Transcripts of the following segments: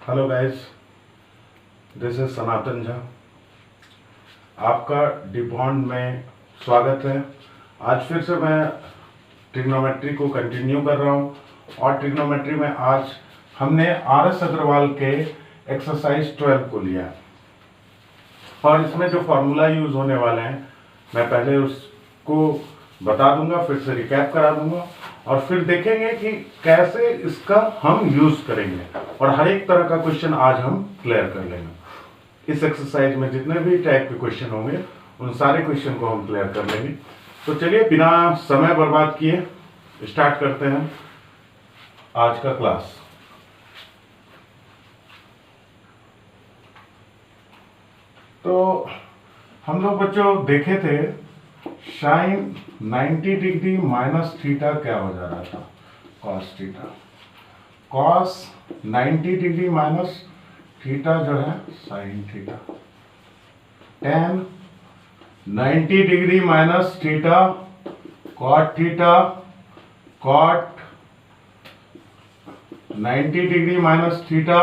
Hello guys, this is सनातन झा। आपका डिबॉन्ड में स्वागत है। आज फिर से मैं ट्रिग्नोमेट्री को कंटिन्यू कर रहा हूँ और ट्रिग्नोमेट्री में आज हमने आर.एस. अग्रवाल के एक्सरसाइज 12 को लिया और इसमें जो फॉर्मूला यूज होने वाले हैं मैं पहले उसको बता दूंगा, फिर से रिकैप करा दूंगा और फिर देखेंगे कि कैसे इसका हम यूज करेंगे और हर एक तरह का क्वेश्चन आज हम क्लियर कर लेंगे। इस एक्सरसाइज में जितने भी टाइप के क्वेश्चन होंगे उन सारे क्वेश्चन को हम क्लियर कर लेंगे। तो चलिए बिना समय बर्बाद किए स्टार्ट करते हैं आज का क्लास। तो हम लोग बच्चों देखे थे साइन 90 डिग्री माइनस थीटा क्या हो जा रहा था, cos theta. Cos 90 degree minus theta जो है sine theta. Tan 90 degree minus theta cot theta. Cot 90 degree minus theta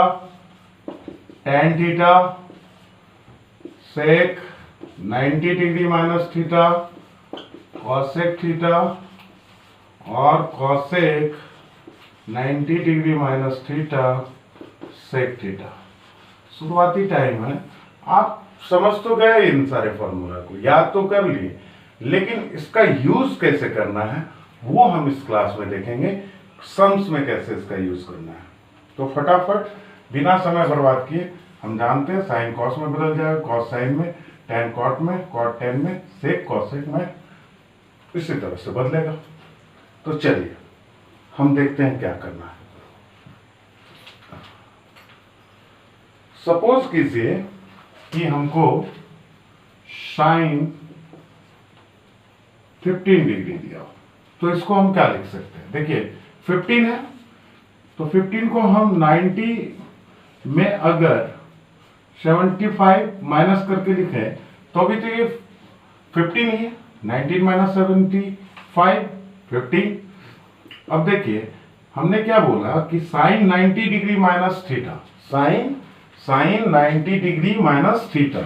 tan theta. Sec 90 degree minus theta cosec theta और cosec 90 degree minus theta sec theta. शुरुआती time है, आप समझ तो गए इन सारे फॉर्मूला को, याद तो कर लिए, लेकिन इसका यूज कैसे करना है वो हम इस क्लास में देखेंगे। सम्स में कैसे इसका यूज करना है। तो फटाफट बिना समय बर्बाद किए, हम जानते हैं साइन कॉस में बदल जाएगा, कॉस साइन में, टेन कॉट में, कॉट टेन में, सेक कॉसेक में, इसी तरह से बदलेगा। तो चलिए हम देखते हैं क्या करना है। सपोज कीजिए कि हमको साइन 15 डिग्री दिया हो, तो इसको हम क्या लिख सकते हैं। देखिए 15 है तो 15 को हम 90 में अगर 75 माइनस करके लिखे तो अभी तो ये 15 ही है। 19 माइनस 75 15। अब देखिए हमने क्या बोला कि sine 90 degree minus theta, sine 90 degree minus theta,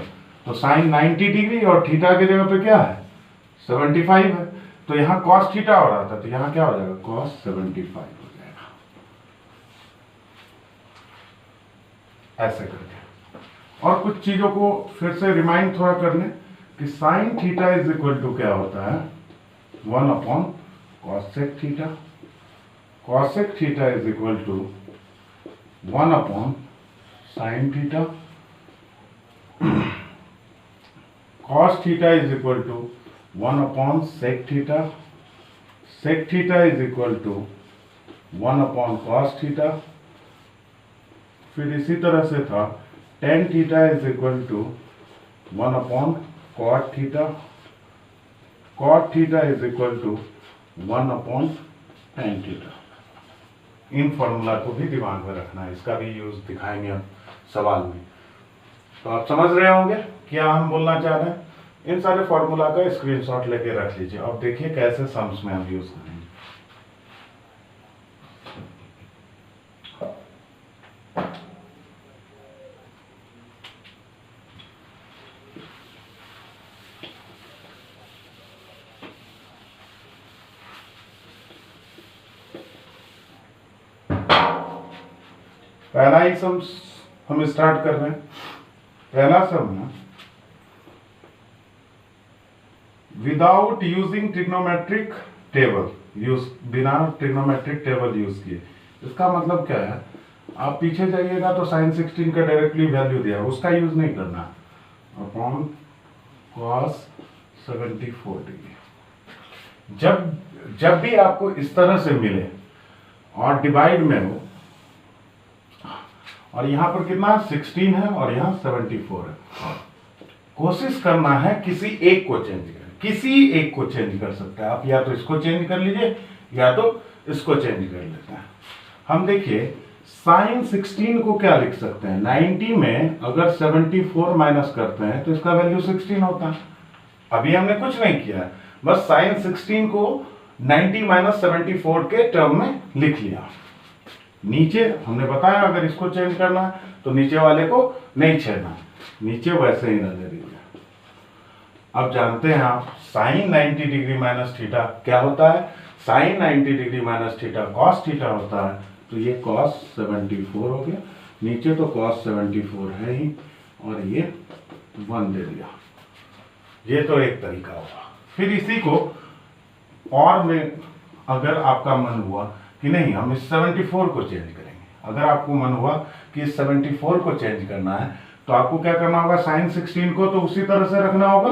तो साइन 90 डिग्री और थीटा के जगह पे क्या है 75 है, तो यहाँ कॉस थीटा हो रहा था तो यहाँ क्या हो जाएगा कॉस 75 हो जाएगा। ऐसे करके और कुछ चीजों को फिर से रिमाइंड थोड़ा कर लें कि sine theta is equal to क्या होता है 1 upon cosec theta. Cosec theta is equal to 1 upon sine theta. Cos theta is equal to 1 upon sec theta. Sec theta is equal to 1 upon cos theta. फिर इसी तरह से था tan theta is equal to 1 upon cot theta. Cot theta is equal to 1 upon tan theta. इन formula को भी दिमाग में रखना है, इसका भी यूज दिखाएंगे हम सवाल में। तो आप समझ रहे होंगे क्या हम बोलना चाह रहे हैं। इन सारे फॉर्मूला का स्क्रीनशॉट लेके रख लीजिए। अब देखिए कैसे सम्स में हम यूज करेंगे। पहला ही सम हम स्टार्ट कर रहे हैं। पहला सम है विदाउट यूजिंग ट्रिग्नोमेट्रिक टेबल, बिना ट्रिग्नोमेट्रिक टेबल यूज किए। इसका मतलब क्या है, आप पीछे जाइएगा तो साइन 16 का डायरेक्टली वैल्यू दिया, उसका यूज नहीं करना। Upon cos 74 degree. जब भी आपको इस तरह से मिले और डिवाइड में हो और यहां पर कितना 16 है और यहां 74 है, कोशिश करना है किसी एक को चेंज करें। किसी एक को चेंज कर सकते हैं आप, या तो इसको चेंज कर लीजिए या तो इसको चेंज कर लेते हैं। हम देखिए साइन 16 को क्या लिख सकते हैं, 90 में अगर 74 माइनस करते हैं तो इसका वैल्यू 16 होता है। अभी हमने कुछ नहीं किया, बस साइन 16 को 90 माइनस 74 के टर्म में लिख लिया। नीचे हमने बताया अगर इसको चेंज करना है तो नीचे वाले को नहीं छेड़ना, नीचे वैसे ही रहने दीजिए। अब जानते हैं आप साइन 90 डिग्री माइनस थीटा क्या होता है, sine 90 degree minus theta cos theta होता है। तो ये कॉस 74 हो गया, नीचे तो कॉस 74 है ही, और ये 1 दे दिया। ये तो एक तरीका होगा। फिर इसी को और में अगर आपका मन हुआ कि नहीं हम इस 74 को चेंज करेंगे, अगर आपको मन हुआ कि इस 74 को चेंज करना है तो आपको क्या करना होगा, साइन 16 को तो उसी तरह से रखना होगा,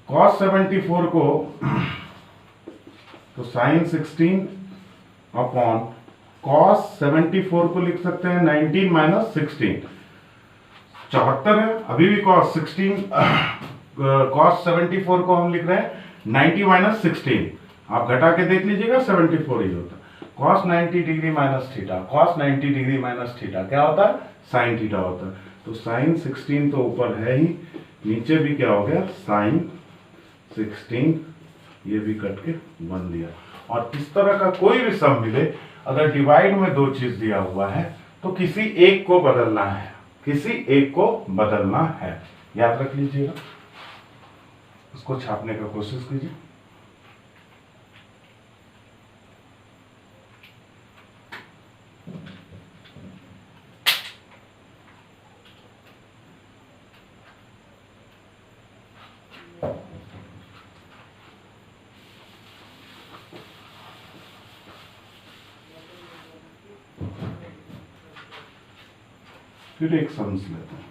कॉस 74 को तो साइन 16 अपॉन कॉस 74 को लिख सकते हैं 19 माइनस 16, 74 है, अभी भी कॉस 16 कॉस 74 को हम लिख रहे हैं 90 माइनस 16, आप घटा के देख लीजिएगा 74 ही होता है। Cos 90 degree minus theta, cos 90 degree minus theta क्या होता है, साइन थीटा होता है। तो साइन 16 तो ऊपर है ही, नीचे भी क्या हो गया साइन 16, ये भी कट के 1 दिया। और इस तरह का कोई भी सम मिले, अगर डिवाइड में 2 चीज दिया हुआ है तो किसी एक को बदलना है, किसी एक को बदलना है, याद रख लीजिएगा। उसको छापने का कोशिश कीजिए। फिर एक सम्स लेते हैं,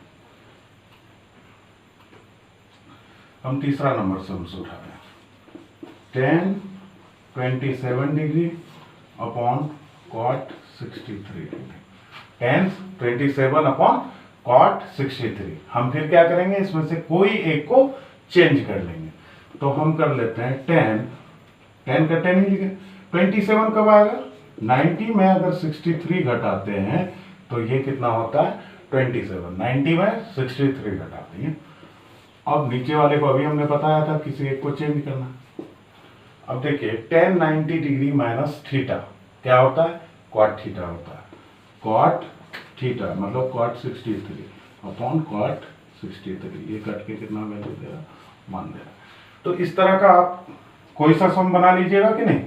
हम तीसरा नंबर सम्स उठा रहे हैं। 10 27 degree upon cot 63 degree, 10 27 upon cot 63। हम फिर क्या करेंगे, इसमें से कोई एक को चेंज कर लेंगे। तो हम कर लेते हैं 10 का 10 ही लिखे, 27 कब आएगा, 90 में अगर 63 घटाते हैं तो ये कितना होता है 27, 90 में 63 घटाते हैं। अब नीचे वाले को अभी हमने बताया था किसी एक को चेंज करना। अब देखिए 10 90 डिग्री माइनस थीटा क्या होता है, कॉट थीटा होता है, कॉट थीटा मतलब कॉट 63 अपॉन कॉट 63, ये कट के कितना वैल्यू दे रहा, 1 दे रहा। तो इस तरह का आप कोई सा सम बना लीजिएगा कि नहीं,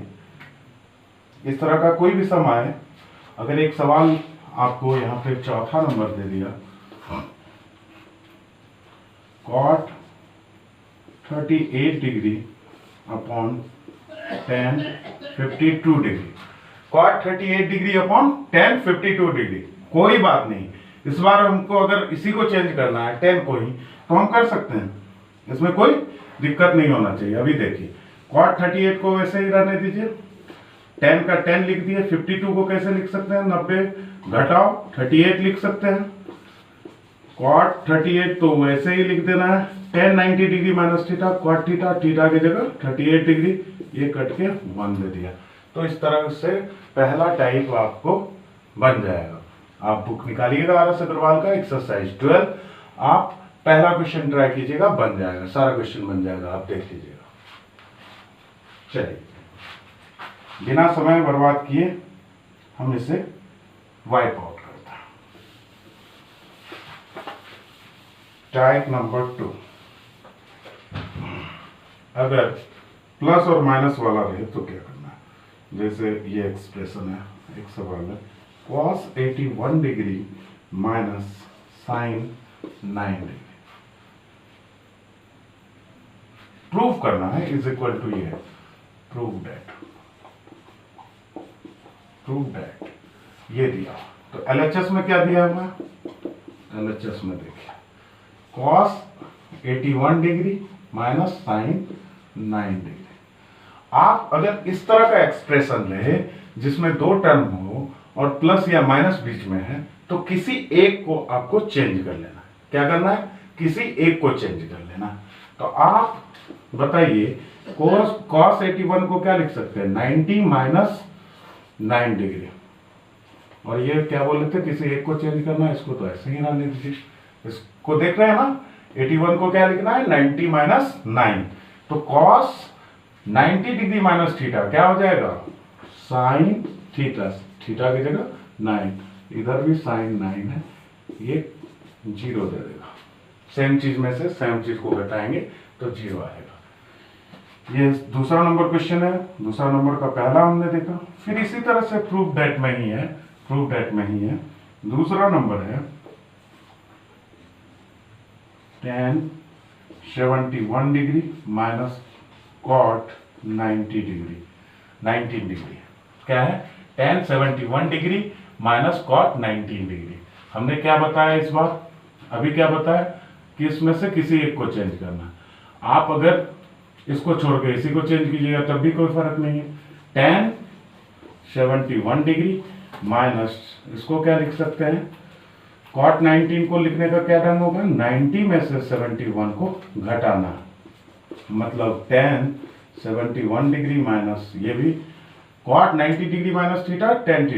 इस तरह का कोई भी सम आए। अगर एक सवाल आपको यहाँ पे चौथा नंबर दे दिया, cot 38 degree upon 10 52 degree, cot 38 degree upon 10 52 degree, कोई बात नहीं। इस बार हमको अगर इसी को चेंज करना है 10 को ही तो हम कर सकते हैं, इसमें कोई दिक्कत नहीं होना चाहिए। अभी देखिए कॉट 38 को वैसे ही रहने दीजिए, 10 का 10 लिख दिए, 52 को कैसे लिख सकते हैं, 90 घटाओ 38 लिख सकते हैं। कॉट 38 तो वैसे ही लिख देना है 10 90 degree minus theta, cot theta, theta की जगह 38 डिग्री, ये कट के 1 दे दिया। तो इस तरह से पहला टाइप आपको बन जाएगा। आप बुक निकालिएगा आर.एस. अग्रवाल का एक्सरसाइज 12, आप पहला क्वेश्चन ट्राई कीजिएगा, बन जाएगा, सारा क्वेश्चन बन जाएगा, आप देख लीजिएगा। चलिए बिना समय बर्बाद किए हम इसे वाइप आउट करते हैं। टाइप नंबर 2, अगर प्लस और माइनस वाला रहे तो क्या करना है, जैसे ये एक्सप्रेशन है, एक सवाल है cos 81 degree minus sine 9 degree prove करना है, इज इक्वल टू ये प्रूव दैट ये दिया। तो एलएचएस में क्या दिया हुआ है, एलएचएस में देखिए cos 81 degree minus sine 9 degree. आप अगर इस तरह का एक्सप्रेशन ले जिसमें 2 टर्म हो और प्लस या माइनस बीच में है तो किसी एक को आपको चेंज कर लेना। क्या करना है, किसी एक को चेंज कर लेना। तो आप बताइए cos 81 को क्या लिख सकते हैं, 90 माइनस 9 डिग्री, और ये क्या बोल रहे थे किसी एक को चेंज करना है, इसको तो ऐसे ही रहने दीजिए। इसको देख रहे हैं ना, 81 को क्या लिखना है 90 माइनस 9, तो cos 90 डिग्री माइनस थीटा क्या हो जाएगा साइन थीटा, थीटा की जगह 9, इधर भी साइन 9 है, ये 0 दे देगा। सेम चीज में से सेम चीज को घटाएंगे तो 0 आएगा। ये दूसरा नंबर क्वेश्चन है। दूसरा नंबर का पहला हमने देखा। फिर इसी तरह से प्रूफ दैट में ही है, प्रूफ दैट में ही है। दूसरा नंबर है tan 71 degree minus cot 19 degree. क्या है? tan 71 degree minus cot 19 degree. हमने क्या बताया इस बार? अभी क्या बताया कि इसमें से किसी एक को चेंज करना। आप अगर इसको छोड़ के इसी को चेंज कीजिएगा तब भी कोई फर्क नहीं है। tan 71 डिग्री माइनस, इसको क्या लिख सकते हैं? cot 19 को लिखने का क्या ढंग होगा? 90 में से 71 को घटाना, मतलब tan 71 डिग्री माइनस ये भी cot 90 degree minus theta tan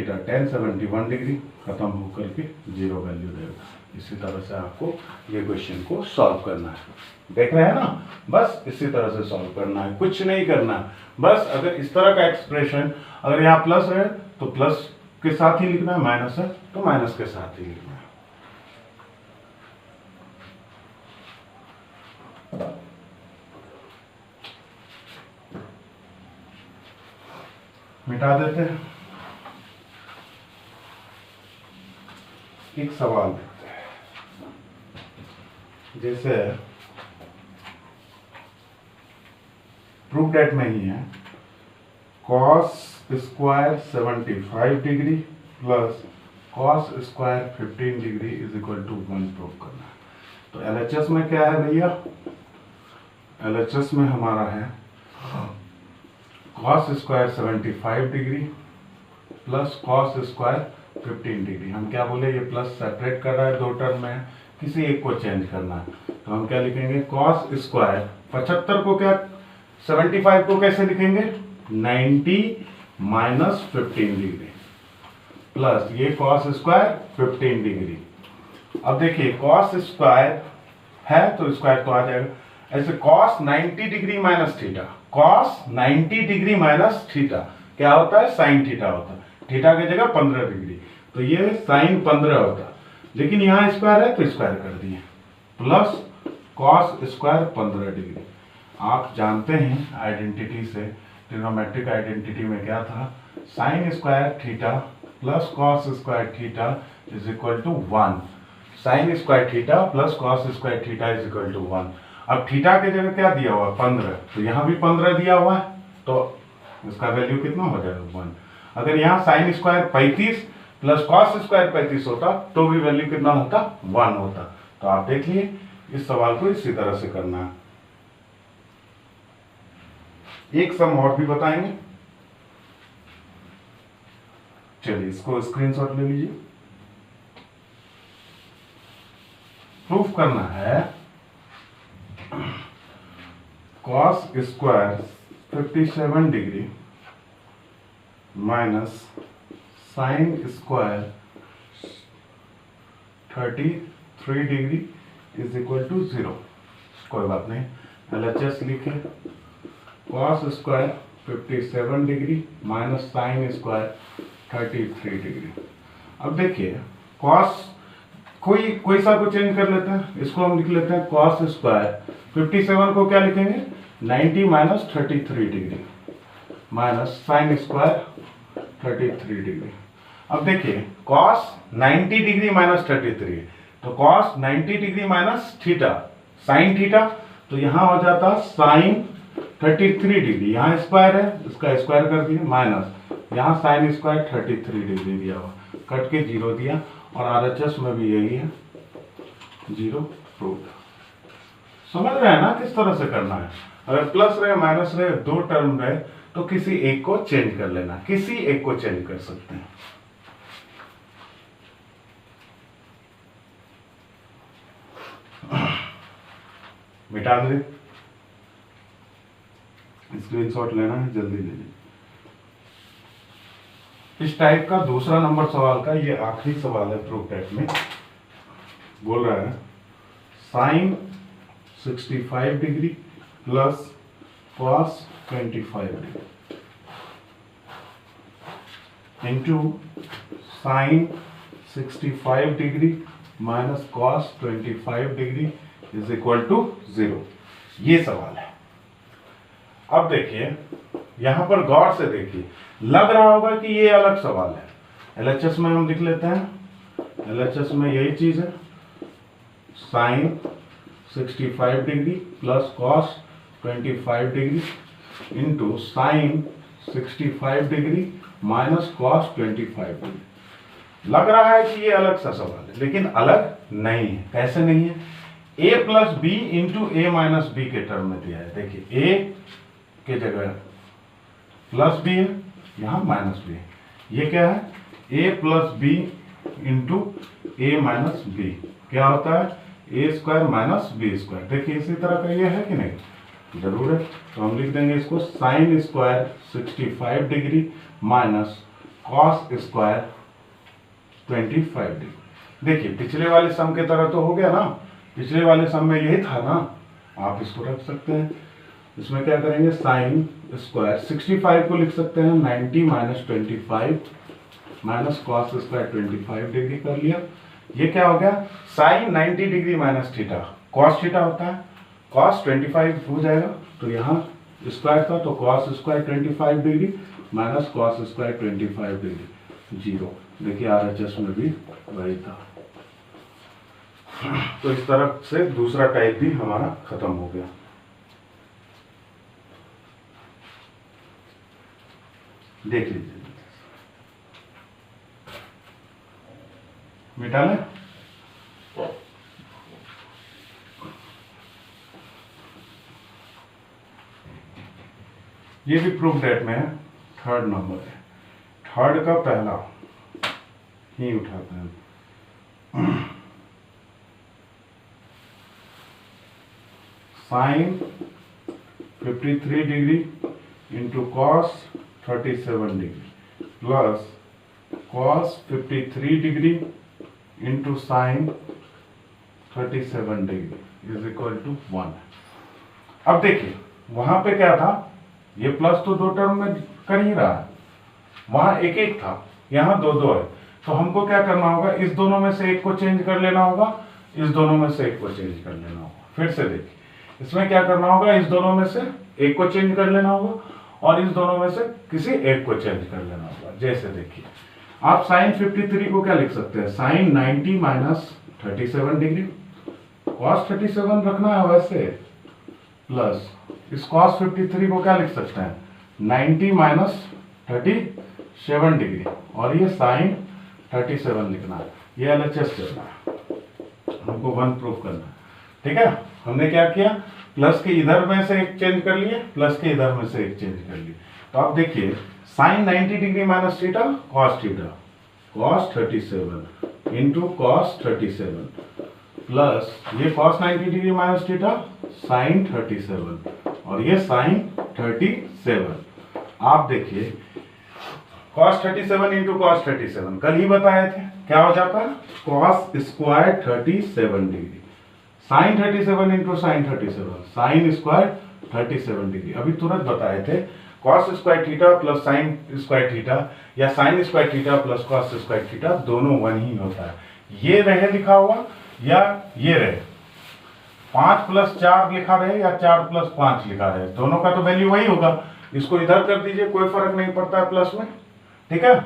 71 degree, खत्म होकर के 0 वैल्यू देगा। इसी तरह से आपको ये क्वेश्चन को सॉल्व करना है। देख रहे हैं ना? बस इसी तरह से सॉल्व करना है, कुछ नहीं करना। बस अगर इस तरह का एक्सप्रेशन, अगर यहाँ प्लस है तो प्लस के साथ ही लिखना है, माइनस है तो माइनस के साथ ही लिखना है। मिटा देते हैं। एक सवाल देखते हैं। जैसे प्रूफ दैट में ही है, cos square 75 degree plus cos square 15 degree is equal to 1 proof करना है। तो LHS में क्या है भैया? LHS में हमारा है cos square 75 degree plus cos square 15 degree. हम क्या बोले? ये प्लस सेपरेट कर रहा है, दो टर्म में है, किसी एक को चेंज करना है। तो हम क्या लिखेंगे? cos स्क्वायर 75 को क्या 75 को कैसे लिखेंगे? 90 माइनस 15 डिग्री प्लस ये cos स्क्वायर 15 डिग्री। अब देखिए cos स्क्वायर है तो स्क्वायर तो आ जाएगा। ऐसे cos 90 degree minus theta, cos 90 degree minus theta क्या होता है? साइन थीटा होता है। थीटा की जगह 15 डिग्री, तो ये साइन 15 होता। लेकिन यहाँ स्क्वायर है तो स्क्वायर कर दिए, प्लस cos स्क्वायर 15 डिग्री। आप जानते हैं आइडेंटिटी से, ट्रिग्नोमेट्रिक आइडेंटिटी में क्या था? Sine square theta plus cos square theta is equal to 1। Sine square theta plus cos square theta is equal to 1। अब थीटा की जगह क्या दिया हुआ है? 15, तो यहाँ भी 15 दिया हुआ है, तो इसका वैल्यू कितना हो जाएगा? 1। अगर यहाँ sine square 35 plus cos square 35 होता तो भी वैल्यू कितना होता? 1 होता। तो आप देखिए इस सवाल को इसी तरह से करना है। एक सम और भी बताएंगे, चलिए इसको स्क्रीनशॉट ले लीजिए। प्रूफ करना है cos square 57 degree minus sine square 33 degree is equal to 0। कोई बात नहीं, LHS लिखे cos square 57 degree minus sine square 33 degree. अब देखिए cos कोई सा को चेंज कर लेते हैं, इसको हम लिख लेते हैं cos स्क्वायर 57 को क्या लिखेंगे? 90 minus 33 degree minus sine square 33 degree. अब देखिए cos 90 डिग्री माइनस 33, तो cos 90 degree minus theta sine theta, तो यहाँ हो जाता साइन 33 डिग्री। यहाँ स्क्वायर है, इसका स्क्वायर कर दिया, माइनस यहाँ साइन स्क्वायर 33 डिग्री दिया हुआ, कट के 0 दिया। और RHS में भी यही है, 0 प्रूफ। समझ रहे हैं ना किस तरह से करना है? अगर प्लस रहे माइनस रहे, दो टर्म रहे, तो किसी एक को चेंज कर लेना, किसी एक को चेंज कर सकते हैं। मिटा दे, स्क्रीनशॉट लेना है, जल्दी ले लीजिए। इस टाइप का दूसरा नंबर सवाल का ये आखिरी सवाल है प्रूफ टेट में। बोल रहा है sine 65 degree plus cos 25 degree. Into sine 65 degree minus cos 25 degree is equal to 0। ये सवाल है। अब देखिए यहां पर गौर से देखिए, लग रहा होगा कि ये अलग सवाल है। एलएचएस में हम लिख लेते हैं। एलएचएस में यही चीज है, sine 65 degree plus cos 25 degree into sine 65 degree minus cos 25 degree. लग रहा है कि ये अलग सा सवाल है, लेकिन अलग नहीं है। कैसे नहीं है? a plus B into A minus B के टर्म में दिया है। देखिए a के जगह प्लस बी है, यहां माइनस बी है। ये क्या है? a plus B into A minus B क्या होता है? A square minus B square. देखिए इसी तरह का ये है कि नहीं? जरूर है। तो हम लिख देंगे इसको sign square 65 degree minus cos square 25 degree. देखिए पिछले वाले सम के तरह तो हो गया ना, पिछले वाले सम में यही था ना। आप इसको रख सकते हैं। इसमें क्या करेंगे? साइन स्क्वायर 65 को लिख सकते हैं 90 minus 25 minus cos square 25 degree कर लिया। ये क्या हो गया? Sine 90 degree minus theta, cos theta होता है, कॉस 25 हो जाएगा। तो यहाँ स्क्वायर था तो cos square 25 degree minus cos square 25 degree 0। देखिए आरएचएस में भी वही था। तो इस तरह से दूसरा टाइप भी हमारा खत्म हो गया। देख लीजिए, मिटा लें। ये भी प्रूफ डेट में है, थर्ड नंबर है। थर्ड का पहला ही उठाते हैं। Sine 53 degree into cos 37 degree plus cos 53 degree into sine 37 degree is equal to 1। अब देखिए वहां पे क्या था? ये प्लस तो दो टर्म में कर ही रहा है, वहां एक एक था, यहाँ दो दो है। तो हमको क्या करना होगा? इस दोनों में से एक को चेंज कर लेना होगा, इस दोनों में से एक को चेंज कर लेना होगा। फिर से देखिए इसमें क्या करना होगा? इस दोनों में से एक को चेंज कर लेना होगा और इस दोनों में से किसी एक को चेंज कर लेना होगा। जैसे देखिए आप साइन 53 को क्या लिख सकते हैं? साइन 90 माइनस 37 डिग्री, कॉस 37 रखना है वैसे, प्लस इस कॉस 53 को क्या लिख सकते हैं? 90 माइनस 37 डिग्री और ये साइन 37 लिखना है। ये एलएचएस करना है, हमको 1 प्रूफ करना है। ठीक है, हमने क्या किया? प्लस के इधर में से एक चेंज कर लिए, प्लस के इधर में से एक चेंज कर लिए। तो आप देखिए sine 90 degree minus theta cos theta, cos 37 into cos 37 plus ये cos 90 degree minus theta sine 37 और ये साइन 37। आप देखिए कॉस 37 इंटू कॉस 37 कल ही बताए थे, क्या हो जाता है? Cos square 37 degree, sine 37 into sine 37, sine square 37 degree. अभी तुरंत बताए थे cos square theta plus sine square theta या sine square theta plus cos square theta दोनों 1 ही होता है। ये रहे लिखा हुआ या ये रहे, 5 प्लस 4 लिखा रहे या 4 प्लस 5 लिखा रहे, दोनों का तो वैल्यू वही होगा। इसको इधर कर दीजिए, कोई फर्क नहीं पड़ता है प्लस में। ठीक है,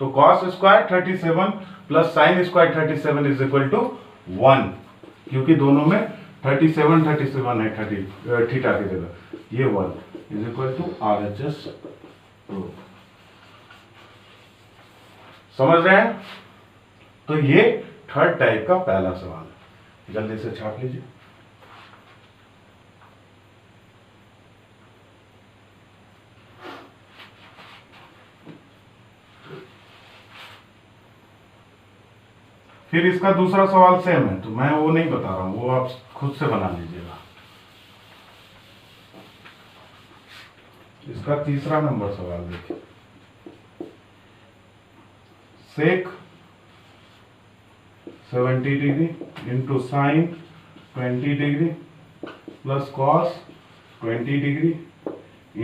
तो cos square 37 plus sine square 37 is equal to 1, क्योंकि दोनों में 37 है, 30 थीटा की जगह ये 1 is equal to RHS proof. समझ रहे हैं? तो ये थर्ड टाइप का पहला सवाल है, जल्दी से छाप लीजिए। फिर इसका दूसरा सवाल सेम है, तो मैं वो नहीं बता रहा हूं, वो आप खुद से बना लीजिएगा। इसका तीसरा नंबर सवाल देखिए, sec 70 degree into sine 20 degree plus cos 20 degree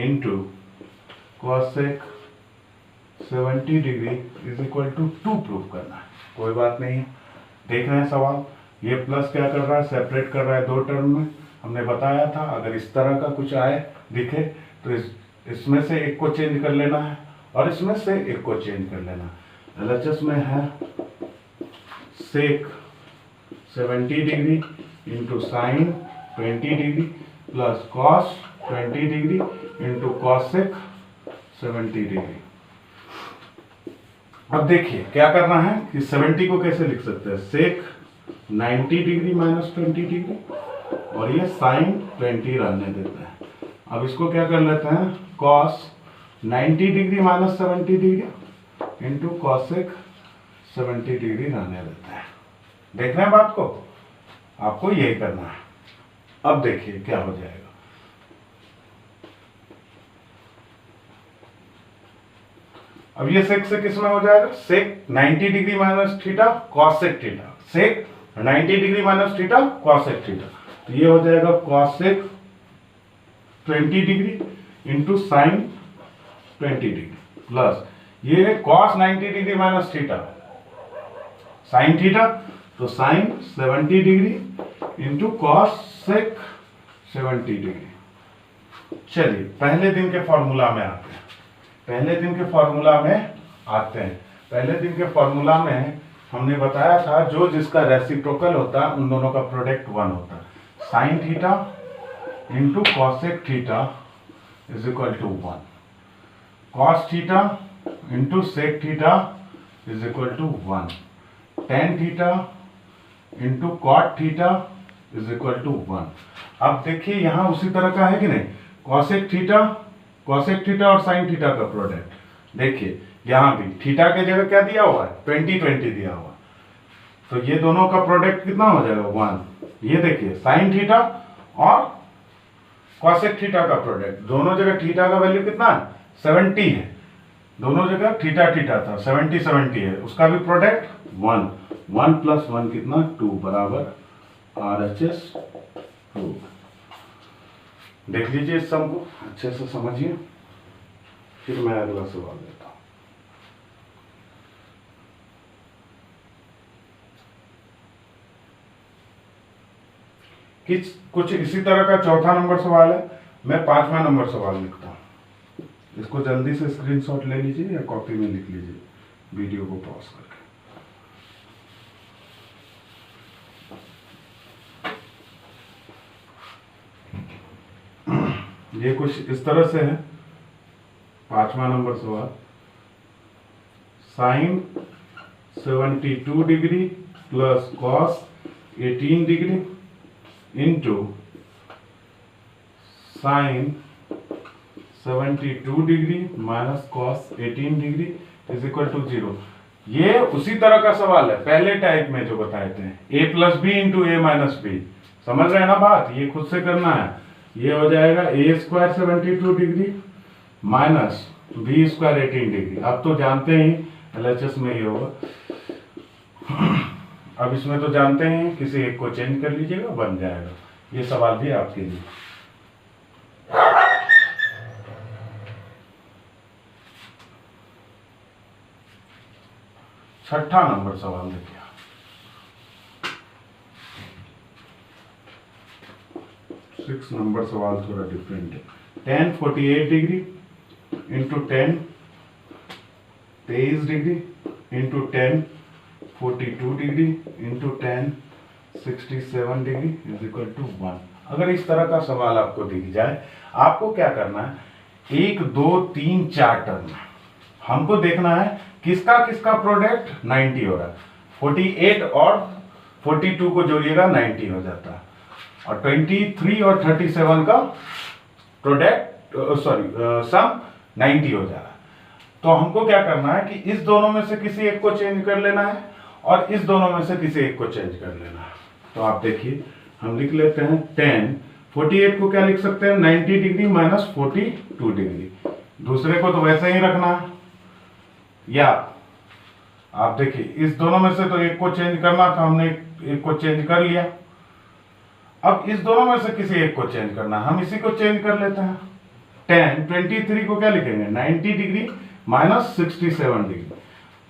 into cosec 70 degree is equal to 2 prove करना है। कोई बात नहीं है, देख रहे हैं सवाल, ये प्लस क्या कर रहा है, सेपरेट कर रहा है दो टर्म में। हमने बताया था अगर इस तरह का कुछ आए दिखे तो इसमें से एक को चेंज कर लेना है और इसमें से एक को चेंज कर लेना है। एलएचएस में है सेक 70 degree into sine 20 degree plus cos 20 degree into cosec 70 degree. अब देखिए क्या करना है कि 70 को कैसे लिख सकते हैं, सेक 90 डिग्री माइनस 20 डिग्री और ये साइन 20 रहने देते हैं। अब इसको क्या कर लेते हैं, cos 90 degree minus 70 degree into cosec 70 degree रहने देते हैं। देख रहे हैं बात को, आपको यही करना है। अब देखिए क्या हो जाएगा, अब ये सेक से किस में हो जाएगा, sec 90 degree minus theta cosec theta, sec 90 degree minus theta cosec theta, तो ये हो जाएगा cosec 20 degree into sine 20 degree plus ये cos 90 degree minus theta sine theta, तो sine 70 degree into cosec 70 degree. चलिए पहले दिन के फॉर्मूला में आते हैं, पहले दिन के फॉर्मूला में आते हैं। पहले दिन के फॉर्मूला में हमने बताया था जो जिसका रेसिप्रोकल होता है उन दोनों का प्रोडक्ट 1 होता है। Sine theta into cosec theta is equal to 1, cos theta into sec theta is equal to 1, tan theta into cot theta is equal to 1। अब देखिए यहां उसी तरह का है कि नहीं, कॉसेक थीटा और साइन थीटा का प्रोडक्ट। देखिए यहां भी थीटा के जगह क्या दिया हुआ है, 20 दिया हुआ है, तो ये दोनों का प्रोडक्ट कितना हो जाएगा 1। ये देखिए साइन थीटा और कॉसेक थीटा का प्रोडक्ट, दोनों जगह थीटा का वैल्यू कितना है 70 है, दोनों जगह थीटा था, 70 है, उसका भी प्रोडक्ट 1 प्लस 1 कितना 2 बराबर RHS 2। देख लीजिए इस सम को अच्छे से समझिए, फिर मैं अगला सवाल देता हूं। कुछ इसी तरह का चौथा नंबर सवाल है, मैं 5वां नंबर सवाल लिखता हूं। इसको जल्दी से स्क्रीनशॉट ले लीजिए या कॉपी में लिख लीजिए वीडियो को पॉज करके। ये कुछ इस तरह से है 5वां नंबर सवाल, sine 72 degree plus cos 18 degree into sine 72 degree minus cos 18 degree is equal to 0। ये उसी तरह का सवाल है पहले टाइप में जो बताए थे, a plus B into A minus B. समझ रहे हैं ना बात, ये खुद से करना है। ये हो जाएगा a square 72 degree minus B square 18 degree. अब तो जानते ही LHS में ये होगा, अब इसमें तो जानते हैं किसी एक को चेंज कर लीजिएगा बन जाएगा। ये सवाल भी आपके लिए। छठा नंबर सवाल देखिए, सिक्स नंबर सवाल थोड़ा डिफरेंट है। tan 48 degree into 23 degree into 42 degree into 67 degree is equal to 1। अगर इस तरह का सवाल आपको दिख जाए, आपको क्या करना है, 1 2 3 4 टर्म हमको देखना है किसका किसका प्रोडक्ट 90 हो रहा है। 48 और 42 को जोड़िएगा 90 हो जाता है, और 23 और 37 का प्रोडक्ट सम 90 हो जा रहा है। तो हमको क्या करना है कि इस दोनों में से किसी एक को चेंज कर लेना है और इस दोनों में से किसी एक को चेंज कर लेना है। तो आप देखिए हम लिख लेते हैं 10 48 को क्या लिख सकते हैं 90 डिग्री माइनस 42 डिग्री, दूसरे को तो वैसे ही रखना है। या आप देखिए इस दोनों में से तो एक को चेंज करना था, हमने एक को चेंज कर लिया। अब इस दोनों में से किसी एक को चेंज करना है, हम इसी को चेंज कर लेते हैं। 10 23 को क्या लिखेंगे 90 डिग्री माइनस 67 डिग्री।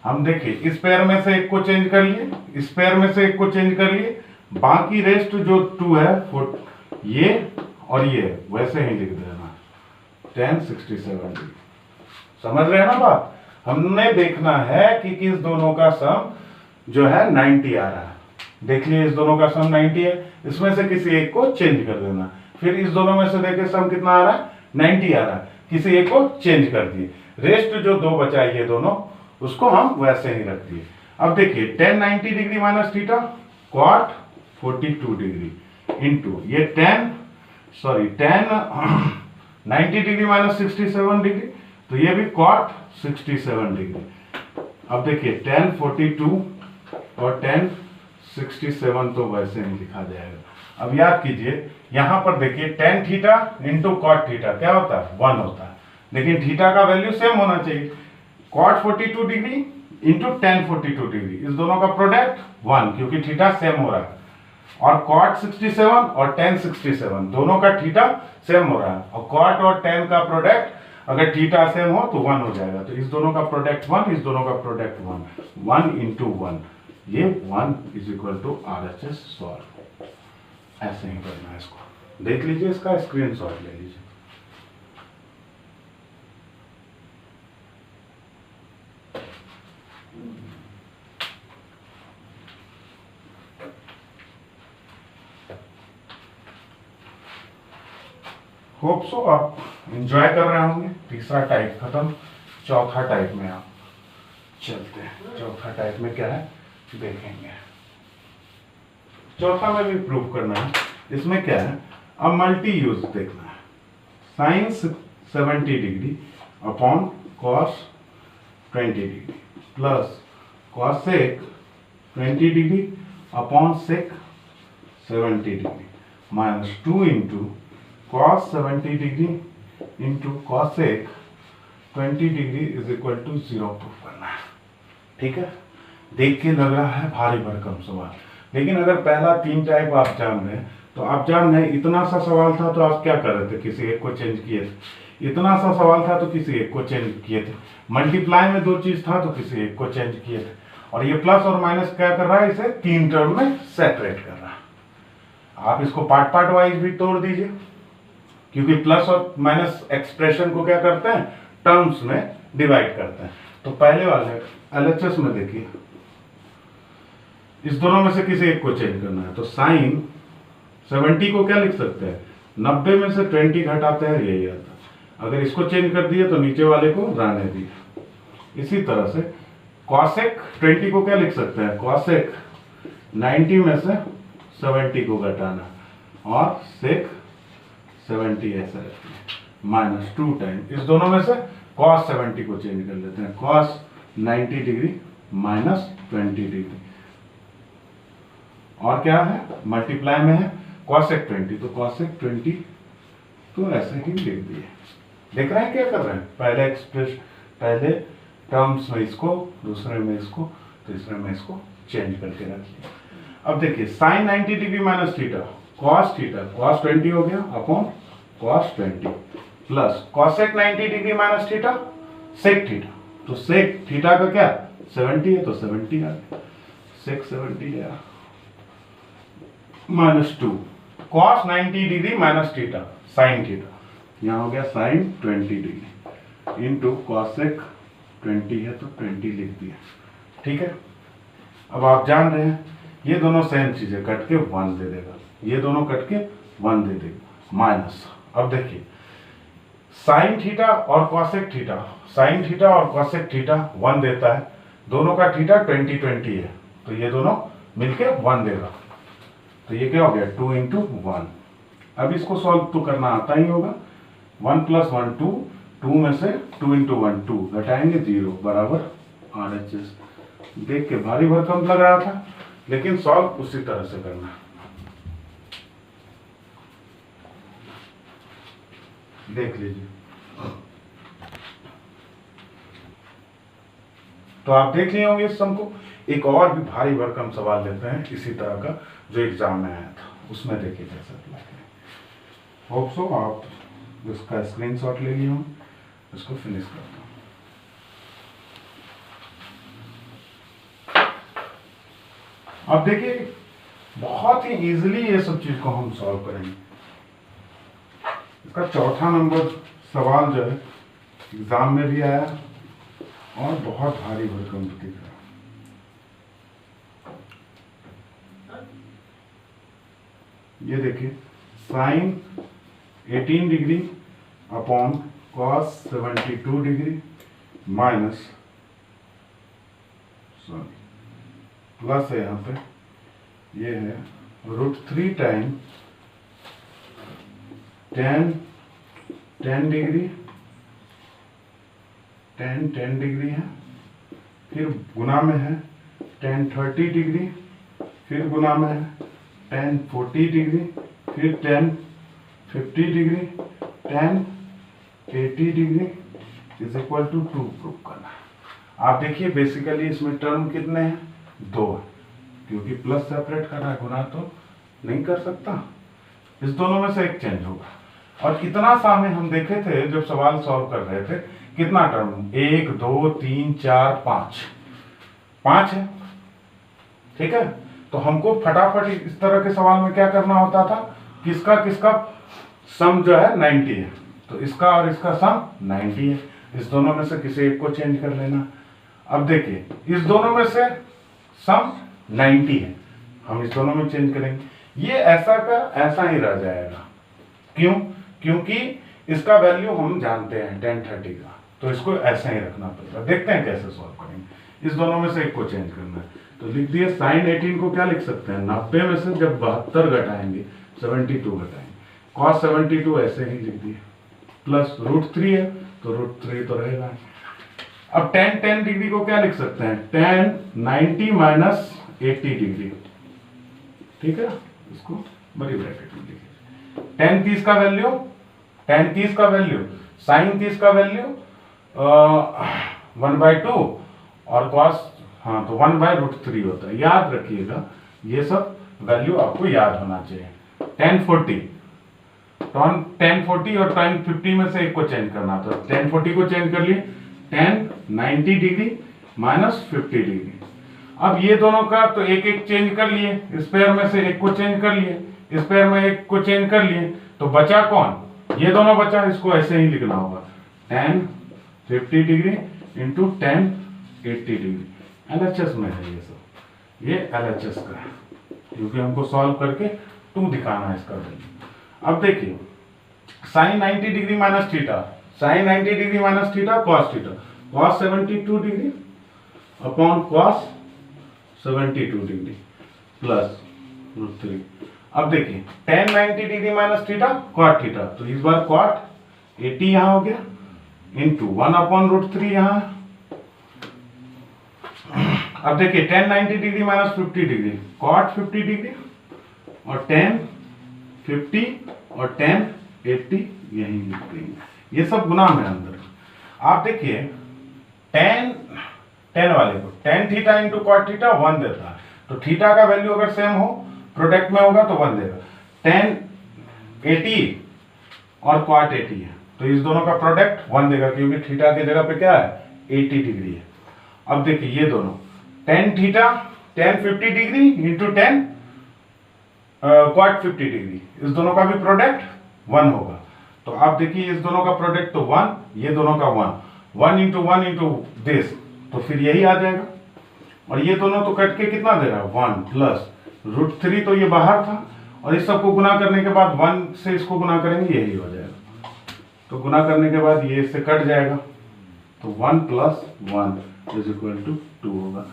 हम देखिए इस पेयर में से एक को चेंज कर लिए, इस पेयर में से एक को चेंज कर लिए, बाकी रेस्ट जो 2 है ये और ये वैसे ही लिख देना 10 67 डिग्री। समझ रहे हैं ना बात? हमने देखना है कि किस दोनों का सम जो है 90 आ रहा है। देख लिए इस दोनों का सम 90 है, इसमें से किसी एक को चेंज कर देना। फिर इस दोनों में से देखिए सम कितना आ रहा है, 90 आ रहा है, किसी एक को चेंज कर दिए, रेस्ट जो 2 बचा ये दोनों उसको हम वैसे ही रख दिए। अब देखिए 10 90 degree minus theta cot 42 degree into ये 10 90 डिग्री माइनस 67 डिग्री, तो ये भी कॉट 67 डिग्री। अब देखिए 10 42 और 10 67 तो वैसे नहीं लिखा जाएगा। अब याद कीजिए यहां पर देखिए tan theta into cot theta क्या होता है, 1 होता है, लेकिन थीटा का वैल्यू सेम होना चाहिए। Cot 42 degree into tan 42 degree, इस दोनों का प्रोडक्ट 1 क्योंकि थीटा सेम हो रहा है, और कॉट 67 और tan 67 दोनों का थीटा सेम हो रहा है, और कॉट और tan का प्रोडक्ट अगर थीटा सेम हो तो 1 हो जाएगा। तो इस दोनों का प्रोडक्ट 1, इस दोनों का प्रोडक्ट 1 इंटू 1, ये 1 is equal to RHS solve. ऐसे ही करना है इसको, देख लीजिए, इसका स्क्रीनशॉट ले लीजिए। होप सो आप एंजॉय कर रहे होंगे। तीसरा टाइप खत्म, चौथा टाइप में आप चलते हैं। चौथा टाइप में क्या है देखेंगे। चौथा में भी प्रूव करना है। इसमें क्या है, अब मल्टी यूज देखना है। Sine 70 degree upon cos 20 degree plus cosec 20 degree upon sec 70 degree minus 2 into cos 70 degree into cosec 20 degree is equal to 0 proof करना है। ठीक है, देख के लग रहा है भारी भरकम सवाल, लेकिन अगर पहला 3 टाइप आप जान रहे हैं तो आप जान रहे हैं इतना सा सवाल था तो आप क्या कर रहे थे, किसी एक को चेंज किए थे। इतना सा सवाल था तो किसी एक को चेंज किए थे। मल्टीप्लाई में 2 चीज था तो किसी एक को चेंज किए थे। और ये प्लस और माइनस क्या कर रहा है, इसे 3 टर्म में सेपरेट कर रहा है। आप इसको पार्ट पार्ट वाइज भी तोड़ दीजिए, क्योंकि प्लस और माइनस एक्सप्रेशन को क्या करते हैं, टर्म्स में डिवाइड करते हैं। तो पहले वाले LHS में देखिए, इस दोनों में से किसी एक को चेंज करना है, तो साइन 70 को क्या लिख सकते हैं, 90 में से 20 घटाते हैं, यही आता है। अगर इसको चेंज कर दिए तो नीचे वाले को रहने दिए। इसी तरह से कॉसेक 20 को क्या लिख सकते हैं, कॉसेक 90 में से 70 को घटाना, और सेक 70 ऐसा रखते हैं माइनस 2 टाइम, इस दोनों में से cos 70 को चेंज कर लेते हैं, cos 90 डिग्री माइनस 20 डिग्री, और क्या है मल्टीप्लाई में है cosec 20, तो cosec 20 तो ऐसे ही लिख दिए। देख रहे हैं क्या कर रहे हैं, पहले टर्म्स में इसको, दूसरे में इसको, तीसरे में इसको चेंज करके रख लिया। अब देखिए sine 90 degree minus theta cos 20 हो गया upon cos 20 plus cosec 90 degree minus theta sec theta, तो sec थीटा का क्या 70 है तो 70 आ गया, sec 70 है minus 2 cos 90 degree minus theta sin theta, यहाँ हो गया sin 20 डिग्री इंटू cosec 20 है तो 20 लिख दिया। ठीक है, अब आप जान रहे हैं ये दोनों सेम चीजें कट के 1 दे देगा, ये दोनों कट के 1 दे देगा माइनस। अब देखिए साइन थीटा और कॉसेक थीटा, साइन थीटा और कॉसेक थीटा 1 देता है, दोनों का थीटा 20 है, तो ये दोनों मिलके 1 देगा, तो ये क्या हो गया 2 इंटू 1। अब इसको सॉल्व तो करना आता ही होगा, 1 प्लस 1 2, 2 में से 2 इंटू 1 2 घटाएंगे 0 बराबर RHS। देख के भारी भरकम लग रहा था, लेकिन सॉल्व उसी तरह से करना। देख लीजिए, तो आप देख लिए होंगे इस सम को। एक और भी भारी भरकम सवाल लेते हैं इसी तरह का जो एग्जाम में आया था, उसमें देखिए कैसे अप्लाई करें। होप सो आप इसका स्क्रीनशॉट ले लिए हों, इसको फिनिश करता हूँ। अब देखिए बहुत ही इजीली ये सब चीज को हम सॉल्व करेंगे। इसका चौथा नंबर सवाल जो है एग्जाम में भी आया और बहुत भारी भरकम दिख रहा है। ये देखिए sine 18 degree upon cos 72 degree minus plus है यहाँ पे, ये है √3 time ten degree, ten degree है, फिर गुना में है tan 30 डिग्री, फिर गुना में है tan 40 डिग्री, फिर tan 50 degree, tan 80 degree is equal to 2 prove करना है। आप देखिए बेसिकली इसमें टर्म कितने हैं, 2, क्योंकि प्लस सेपरेट करना है, गुना तो नहीं कर सकता, इस दोनों में से एक चेंज होगा। और इतना सा में हम देखे थे जब सवाल सॉल्व कर रहे थे, कितना टर्म, 1 2 3 4 5 है, ठीक है। तो हमको फटाफट इस तरह के सवाल में क्या करना होता था, किसका किसका सम जो है 90 है, तो इसका और इसका सम 90 है, इस दोनों में से किसी एक को चेंज कर लेना। अब देखिए इस दोनों में से सम 90 है, हम इस दोनों में चेंज करेंगे, ये ऐसा का ऐसा ही रह जाएगा। क्यों? क्योंकि इसका वैल्यू हम जानते हैं tan 30 का, तो इसको ऐसा ही रखना पड़ेगा। देखते हैं कैसे सॉल्व करेंगे। इस दोनों में से एक को चेंज करना है, तो लिख दिए साइन 18 को क्या लिख सकते हैं, 90 में से जब 72 घटाएंगे 72 घटाएंगे, cos 72 ऐसे ही लिख दिए, प्लस √3 है तो √3 तो रहेगा। अब tan डिग्री को क्या लिख सकते हैं, tan 90 माइनस 80 डिग्री, ठीक है, इसको बड़ी ब्रैकेट में लिखिए। tan 30 का वैल्यू, tan 30 का वैल्यू, sin 30 का वैल्यू 1/2 और cos, हाँ तो 1/√3 होता है। याद रखिएगा ये सब वैल्यू आपको याद होना चाहिए। tan 40 और tan 50 में से एक को चेंज करना, तो tan 40 को चेंज कर लिए, tan 90 डिग्री माइनस 50 डिग्री। अब ये दोनों का तो एक एक चेंज कर लिए, इस पेयर में से एक को चेंज कर लिए, इस पेयर में एक को चेंज कर लिए, तो बचा कौन, ये दोनों बचा, इसको ऐसे ही लिखना होगा tan 50 degree into tan 80 degree. LHS में है ये सब, ये LHS का है, क्योंकि हमको सॉल्व करके 2 दिखाना है इसका वैल्यू। अब देखिए sine 90 degree minus theta, sine 90 degree minus theta cos theta, cos 72 degree upon cos 72 degree plus √3। अब देखिए tan 90 degree minus theta cot theta, तो इस बार cot 80 यहां हो गया इंटू 1/√3 यहां। अब देखिए tan 90 degree minus 50 degree, cot 50 degree और tan 50 और tan 80 यही लिख देंगे, ये सब गुना में अंदर। आप देखिए tan वाले को tan theta into cot theta 1 देता है, तो थीटा का वैल्यू अगर सेम हो प्रोडक्ट में होगा तो 1 देगा। tan 80 और cot 80 है, तो इस दोनों का प्रोडक्ट 1 देगा, क्योंकि थीटा की जगह पे क्या है 80 डिग्री है। अब देखिए ये दोनों tan theta tan 50 degree into tan cot 50 degree, इस दोनों का भी प्रोडक्ट 1 होगा। तो आप देखिए इस दोनों का प्रोडक्ट तो 1, ये दोनों का 1 इंटू 1 इंटू दिस, तो फिर यही आ जाएगा। और ये दोनों तो कट के कितना दे रहा है 1 प्लस √3, तो ये बाहर था, और इस सबको गुना करने के बाद 1 से इसको गुना करेंगे यही हो जाएगा, तो गुना करने के बाद ये इससे कट जाएगा, तो 1 + 1 इज इक्वल टू 2 होगा।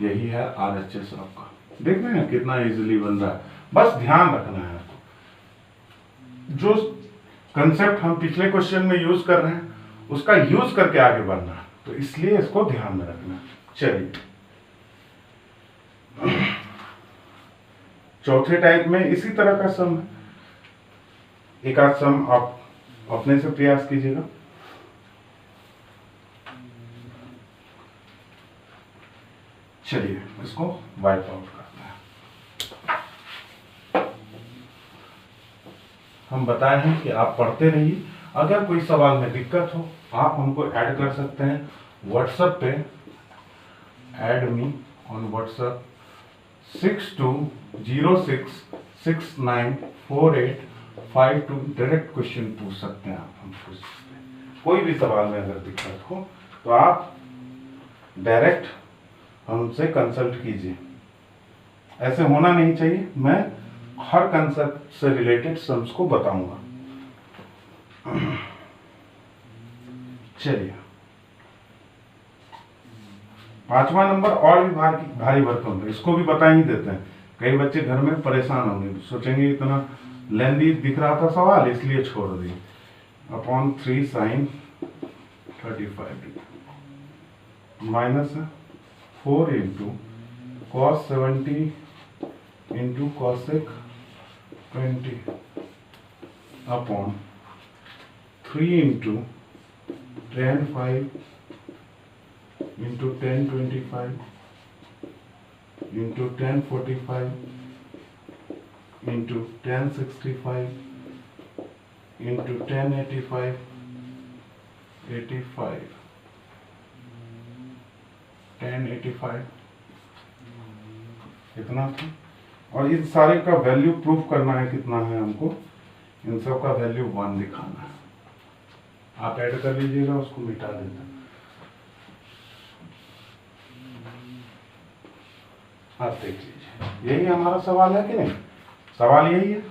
यही है RHS आपका। देख रहे हैं कितना इजीली बन रहा है, बस ध्यान रखना है आपको, जो कंसेप्ट हम पिछले क्वेश्चन में यूज कर रहे हैं उसका यूज करके आगे बढ़ना है, तो इसलिए इसको ध्यान में रखना। चलिए चौथे टाइप में इसी तरह का सम है, एक आध सम आप अपने से प्रयास कीजिएगा। चलिए इसको वाइप आउट करते हैं। हम बताए हैं कि आप पढ़ते रहिए, अगर कोई सवाल में दिक्कत हो आप हमको ऐड कर सकते हैं व्हाट्सएप पे, add me on WhatsApp 6206694852 direct question पूछ सकते हैं आप हमसे। कोई भी सवाल में अगर दिक्कत हो तो आप डायरेक्ट हमसे कंसल्ट कीजिए। ऐसे होना नहीं चाहिए, मैं हर कंसेप्ट से रिलेटेड सम्स को बताऊंगा। चलिए, 5वां नंबर और भी भारी भरकम है, इसको भी बता ही देते हैं। कई बच्चे घर में परेशान होंगे, सोचेंगे इतना लेंदी दिख रहा था सवाल इसलिए छोड़ दिए। Upon 3 sin 35 minus 4 into cos 70 into cosec 20 upon 3 into tan 5 into tan 25 into tan 45 into tan 65 into tan 85 tan 85 इतना था। और इन सारे का वैल्यू प्रूफ करना है कितना है हमको, इन सब का वैल्यू 1 दिखाना है। आप ऐड कर लीजिएगा, उसको मिटा देना। आप देख लीजिए, यही हमारा सवाल है कि नहीं? सवाल यही है।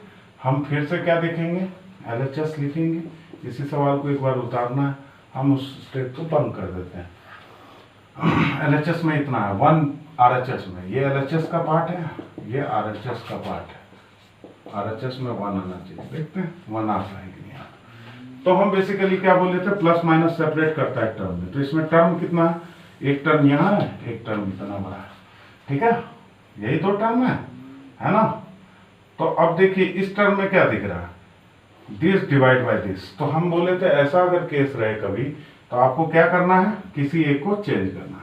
हम फिर से क्या देखेंगे, LHS लिखेंगे। इसी सवाल को एक बार उतारना है, हम उस स्टेप को बंद कर देते हैं। LHS में इतना है, 1 RHS में, ये LHS का पार्ट है, ये RHS का पार्ट है। RHS में 1 आना चाहिए, देखते हैं 1 आता है कि नहीं आता। तो हम बेसिकली क्या बोल रहे थे, प्लस माइनस सेपरेट करता है टर्म में। तो इसमें टर्म कितना है, एक टर्म यहाँ है, एक टर्म इतना बड़ा है, ठीक है, यही 2 टर्म है ना। तो अब देखिए इस टर्म में क्या दिख रहा है, दिस डिवाइड बाय दिस। तो हम बोले थे ऐसा अगर केस रहे कभी, तो आपको क्या करना है, किसी एक को चेंज करना है।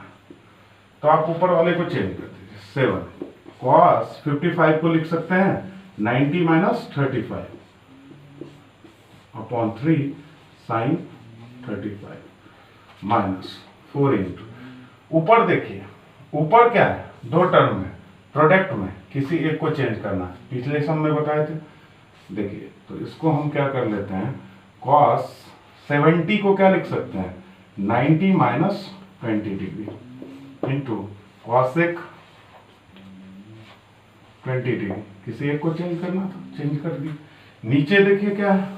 तो आप ऊपर वाले को चेंज कर दीजिए। 7 cos 55 को लिख सकते हैं 90 minus 35 upon 3 sin 35 minus 4 into, ऊपर देखिए, ऊपर क्या है, 2 टर्म में, प्रोडक्ट में किसी एक को चेंज करना है, पिछले सम में बताए थे। देखिए, तो इसको हम क्या कर लेते हैं, cos 70 को क्या लिख सकते हैं, 90 minus 20 degree into cosec 20 degree. किसी एक को चेंज करना था, चेंज कर दी। नीचे देखिए क्या है,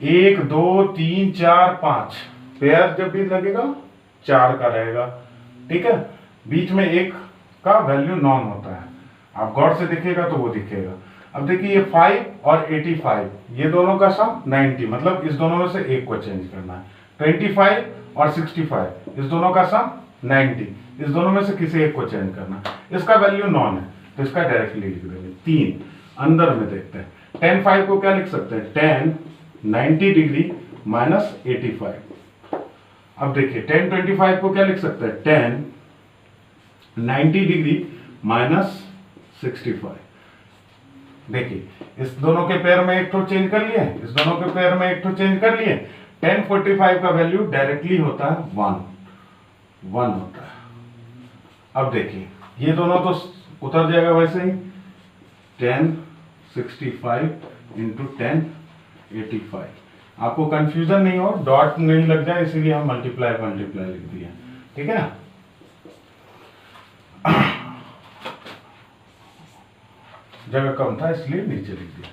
1 2 3 4 5 पेयर जब भी लगेगा 4 का रहेगा, ठीक है। बीच में एक का वैल्यू नॉन होता है, आप गौर से देखिएगा तो वो दिखेगा। अब देखिए ये 5 और 85, ये दोनों का सम 90, मतलब इस दोनों में से एक को चेंज करना है। 25 और 65, इस दोनों का सम 90, इस दोनों में से किसी एक को चेंज करना है। इसका वैल्यू नॉन है, तो इसका डायरेक्टली लिख देंगे। 3 अंदर में देखते हैं, tan 5 को क्या लिख सकते हैं, tan 90 डिग्री माइनस 85। अब देखिए tan 25 को क्या लिख सकते हैं, tan 90 डिग्री माइनस 65। देखिए इस दोनों के पेयर में एक तो चेंज कर लिए, इस दोनों के पेयर में एक तो चेंज कर लिए। tan 45 का वैल्यू डायरेक्टली होता है 1 होता है। अब देखिए ये दोनों तो उतर जाएगा वैसे ही, tan 65 इंटू tan 85। आपको कंफ्यूजन नहीं हो, डॉट नहीं लग जाए, इसीलिए हम मल्टीप्लाई लिख दिया, ठीक है ना। जगह कम था इसलिए नीचे लिख दिया।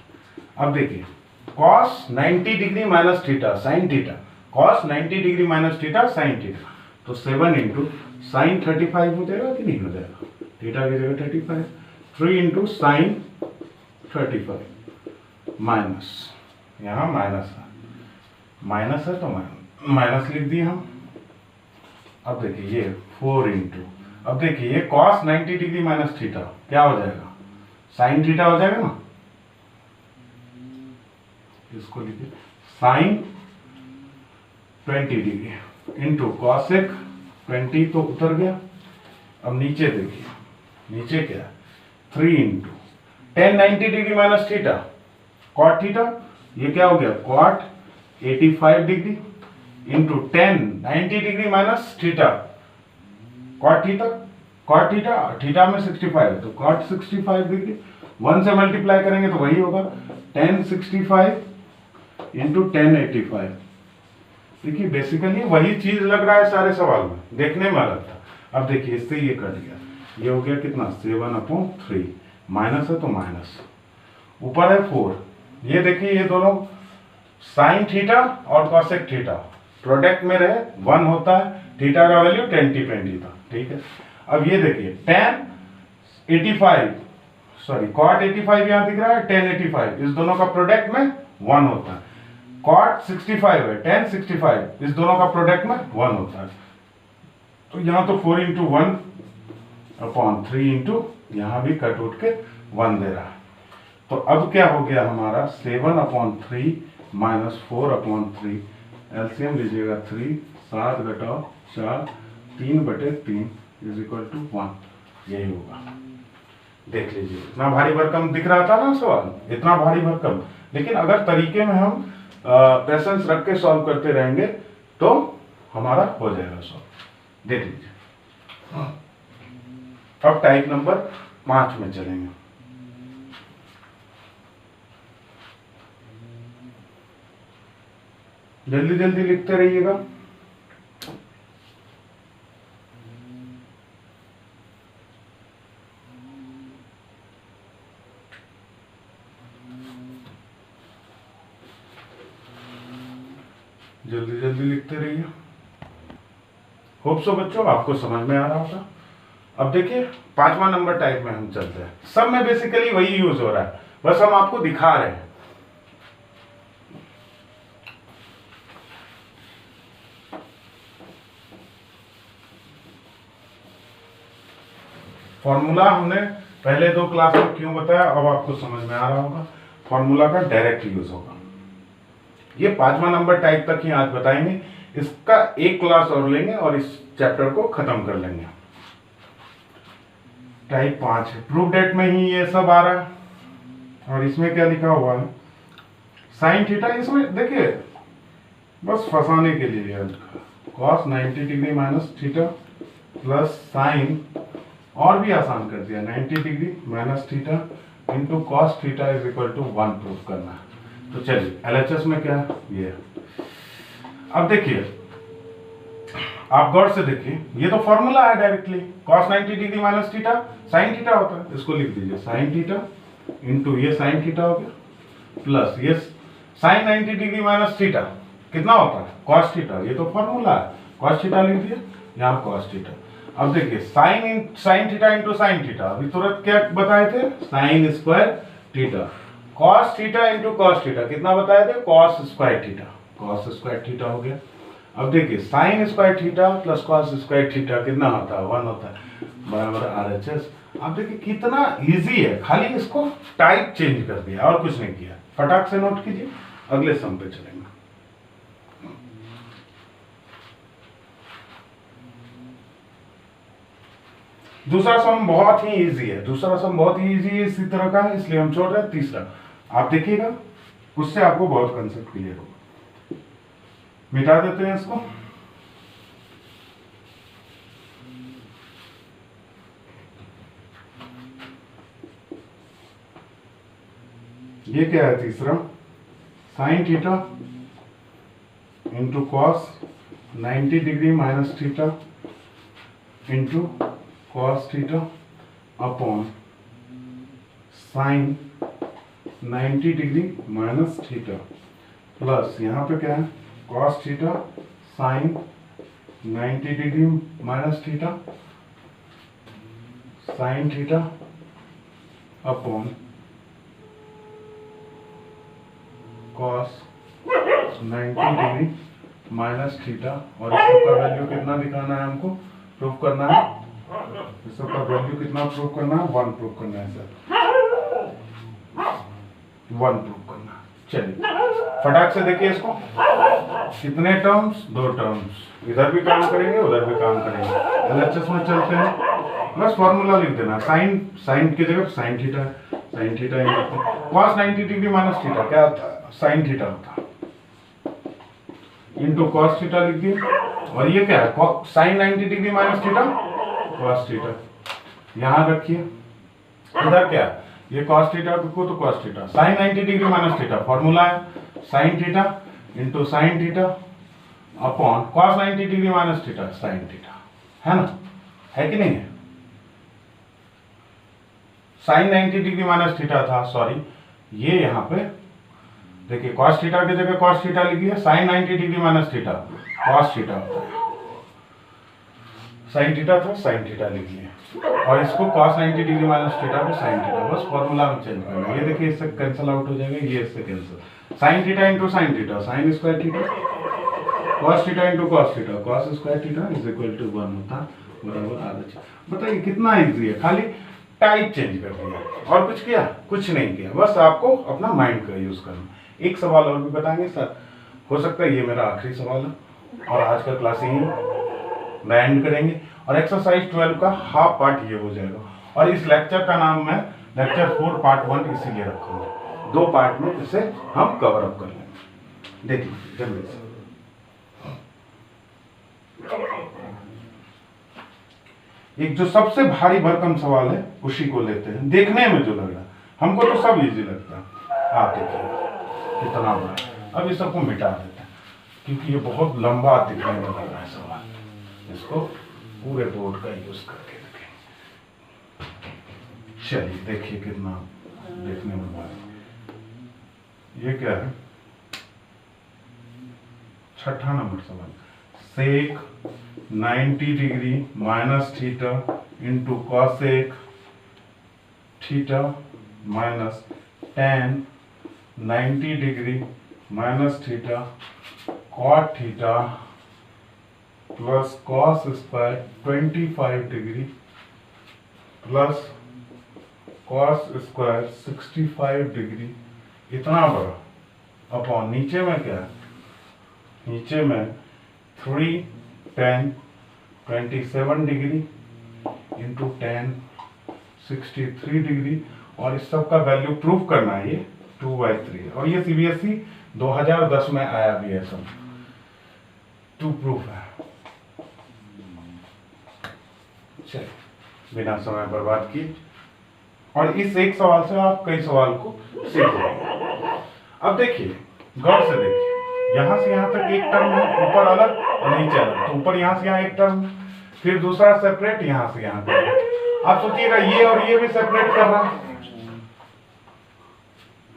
अब देखिए cos 90 degree minus theta sine theta, cos 90 degree minus theta sine theta, तो 7 इंटू साइन 35 हो जाएगा कि नहीं हो जाएगा, थीटा की जगह 35, 3 इंटू साइन 35 माइनस, यहाँ माइनस है तो माइनस लिख दिए हम। अब देखिए ये 4 इंटू, अब देखिए ये cos 90 डिग्री माइनस थीटा क्या हो जाएगा, साइन थीटा हो जाएगा ना। इसको लिखिए साइन 20 डिग्री इंटू कॉसेक 20 तो उतर गया। अब नीचे देखिए, नीचे क्या है, 3 into tan 90 degree minus theta cot theta, ये क्या हो गया cot 85 degree into tan 90 degree minus theta cot theta, cot theta, theta में 65 है तो कॉट 65 डिग्री, 1 से मल्टीप्लाई करेंगे तो वही होगा tan 65 इंटू tan 85। देखिए बेसिकली वही चीज लग रहा है सारे सवाल में, देखने में अलग था। अब देखिए इससे ये कट गया, ये हो गया कितना 7/3, माइनस है तो माइनस, ऊपर है 4। ये देखिए ये दोनों साइन थीटा और कॉसेक थीटा प्रोडक्ट में रहे 1 होता है, थीटा का वैल्यू tan था, ठीक है। अब ये देखिए tan 85 सॉरी कॉट 85 यहाँ दिख रहा है, tan 85 इस दोनों का प्रोडक्ट में 1 होता है, कॉट 65 है, tan 65 इस दोनों का प्रोडक्ट में 1 होता है। तो यहाँ तो 4 इंटू 1/3 इंटू यहाँ भी कट उठ के 1 दे रहा है। तो अब क्या हो गया हमारा 7/3 माइनस 4/3, एलसीएम लीजिएगा 3, 7 घटाओ 4, 3/3 इज इक्वल टू 1, यही होगा। देख लीजिए इतना भारी भरकम दिख रहा था ना सवाल, इतना भारी भरकम, लेकिन अगर तरीके में हम पेशेंस रख के सॉल्व करते रहेंगे तो हमारा हो जाएगा सॉल्व। देख लीजिए अब टाइप नंबर 5 में चलेंगे। जल्दी जल्दी लिखते रहिएगा। जल्दी जल्दी लिखते रहिए। होप सो बच्चों आपको समझ में आ रहा होगा। अब देखिए 5वां नंबर टाइप में हम चलते हैं। सब में बेसिकली वही यूज हो रहा है, बस हम आपको दिखा रहे हैं। फॉर्मूला हमने पहले 2 क्लास में क्यों बताया, अब आपको समझ में आ रहा होगा। फॉर्मूला का डायरेक्ट यूज होगा। ये 5वां नंबर टाइप तक ही आज बताएंगे, इसका एक क्लास और लेंगे और इस चैप्टर को खत्म कर लेंगे। टाइप 5 है, प्रूफ डेट में ही ये सब आ रहा है। और इसमें क्या लिखा हुआ है, साइन थीटा। इसमें देखिए बस फंसाने के लिए है, cos 90 degree minus theta plus sine, और भी आसान कर दिया 90 degree minus theta into cos theta is equal to 1 proof करना है। तो चलिए एलएचएस में क्या है ये। अब देखिए आप गौर से देखिए, ये तो फॉर्मूला है directly, cos 90 degree minus theta sine theta होता है, इसको लिख दीजिए साइन थीटा इंटू ये साइन थीटा हो गया प्लस ये साइन 90 डिग्री माइनस थीटा कितना होता है cos थीटा, ये तो फॉर्मूला है, cos थीटा लिख दिया यहाँ cos थीटा। अब देखिए sign theta into sine theta, अभी तुरंत क्या बताए थे sign square theta, cos theta into cos theta कितना बताए थे cos square theta, cos square theta हो गया। अब देखिए sign square theta plus cos square theta कितना होता है 1 होता है, बराबर आरएचएस। अब देखिए कितना इजी है, खाली इसको टाइप चेंज कर दिया और कुछ नहीं किया। फटाक से नोट कीजिए, अगले सम पे चलेंगे। दूसरा सम बहुत ही इजी है, दूसरा सम बहुत ही इजी है, इसी तरह का है, इसलिए हम छोड़ रहे हैं। तीसरा आप देखिएगा, उससे आपको बहुत कंसेप्ट क्लियर होगा। मिटा देते हैं इसको। ये क्या है तीसरा, sign theta into cos 90 degree minus theta into cos theta upon sine 90 degree minus theta plus यहाँ पे क्या है cos theta sine 90 degree minus theta sine theta upon cos 90 degree minus theta, और इसका वैल्यू कितना दिखाना है हमको, प्रूफ करना है। इसका वैल्यू कितना प्रूफ करना है 1 प्रूफ करना है सर, 1 प्रूफ करना है। चलिए फटाक से देखिए इसको, कितने टर्म्स 2 टर्म्स, इधर भी काम करेंगे उधर भी काम करेंगे। एलएचएस में चलते हैं, बस फॉर्मूला लिख देना, साइन की जगह साइन थीटा है, sine theta cos 90 degree minus theta क्या होता है साइन थीटा होता है इंटू cos थीटा लिख दिए, और ये क्या है sine 90 degree minus theta cos theta. यहाँ रखिए, इधर क्या ये cos थीटा को तो cos theta, sin 90 degree minus theta formula है sin theta into sin theta upon cos 90 degree minus theta sin theta, है ना, है कि नहीं है? sin 90 डिग्री माइनस थीटा था, सॉरी ये यहाँ पे देखिए cos थीटा की जगह cos थीटा लिखिए, sin 90 degree minus theta cos theta होता है, sin थीटा था sin थीटा लिखिए, और इसको cos 90 डिग्री माइनस थीटा को sin थीटा, बस फॉर्मूला में चेंज करना। ये देखिए इससे कैंसिल आउट हो जाएगा, ये इससे cancel, sin theta into sin theta sin square theta, cos theta into cos theta cos square theta is equal to 1 होता बराबर आधा। बताइए कितना इजी है, खाली टाइप चेंज कर दिया और कुछ किया, कुछ नहीं किया, बस आपको अपना माइंड का यूज करना। एक सवाल और भी बताएंगे सर, हो सकता है ये मेरा आखिरी सवाल है और आज का क्लास यही मैं एंड करेंगे, और एक्सरसाइज 12 का हाफ पार्ट ये हो जाएगा, और इस लेक्चर का नाम मैं लेक्चर 4 पार्ट 1 इसीलिए रखूंगा, 2 पार्ट में इसे हम कवर अप कर लेंगे। देखिए जल्दी से एक जो सबसे भारी भरकम सवाल है उसी को लेते हैं, देखने में जो लग रहा है हमको तो सब इजी लगता है, आप देखिए कितना बड़ा है। अब इस सबको मिटा देते हैं क्योंकि ये बहुत लंबा दिखने में लग रहा है सवाल, इसको पूरे बोर्ड का यूज करके देखें। चलिए देखिए कितना देखने में लग रहा है। ये क्या है, 6ठा नंबर सवाल, sec 90 degree minus theta into cosec theta minus tan 90 degree minus theta cot theta plus cos square 25 degree plus cos square 65 degree, इतना बड़ा अपॉन नीचे में क्या है, नीचे में 3 tan 27 degree into tan 63 degree, और इस सब का वैल्यू प्रूफ करना है, ये 2/3 और ये CBSE 2010 में आया भी है सब, 2 प्रूफ है। चलिए बिना समय बर्बाद किए, और इस एक सवाल से आप कई सवाल को सीख लेंगे। अब देखिए गौर से देखिए, यहाँ से यहाँ तक एक टर्म है, ऊपर अलग और नीचे अलग, तो ऊपर यहाँ से यहाँ एक टर्म, फिर दूसरा सेपरेट यहाँ से यहाँ तक। आप सोचिएगा ये और ये भी सेपरेट कर रहा है,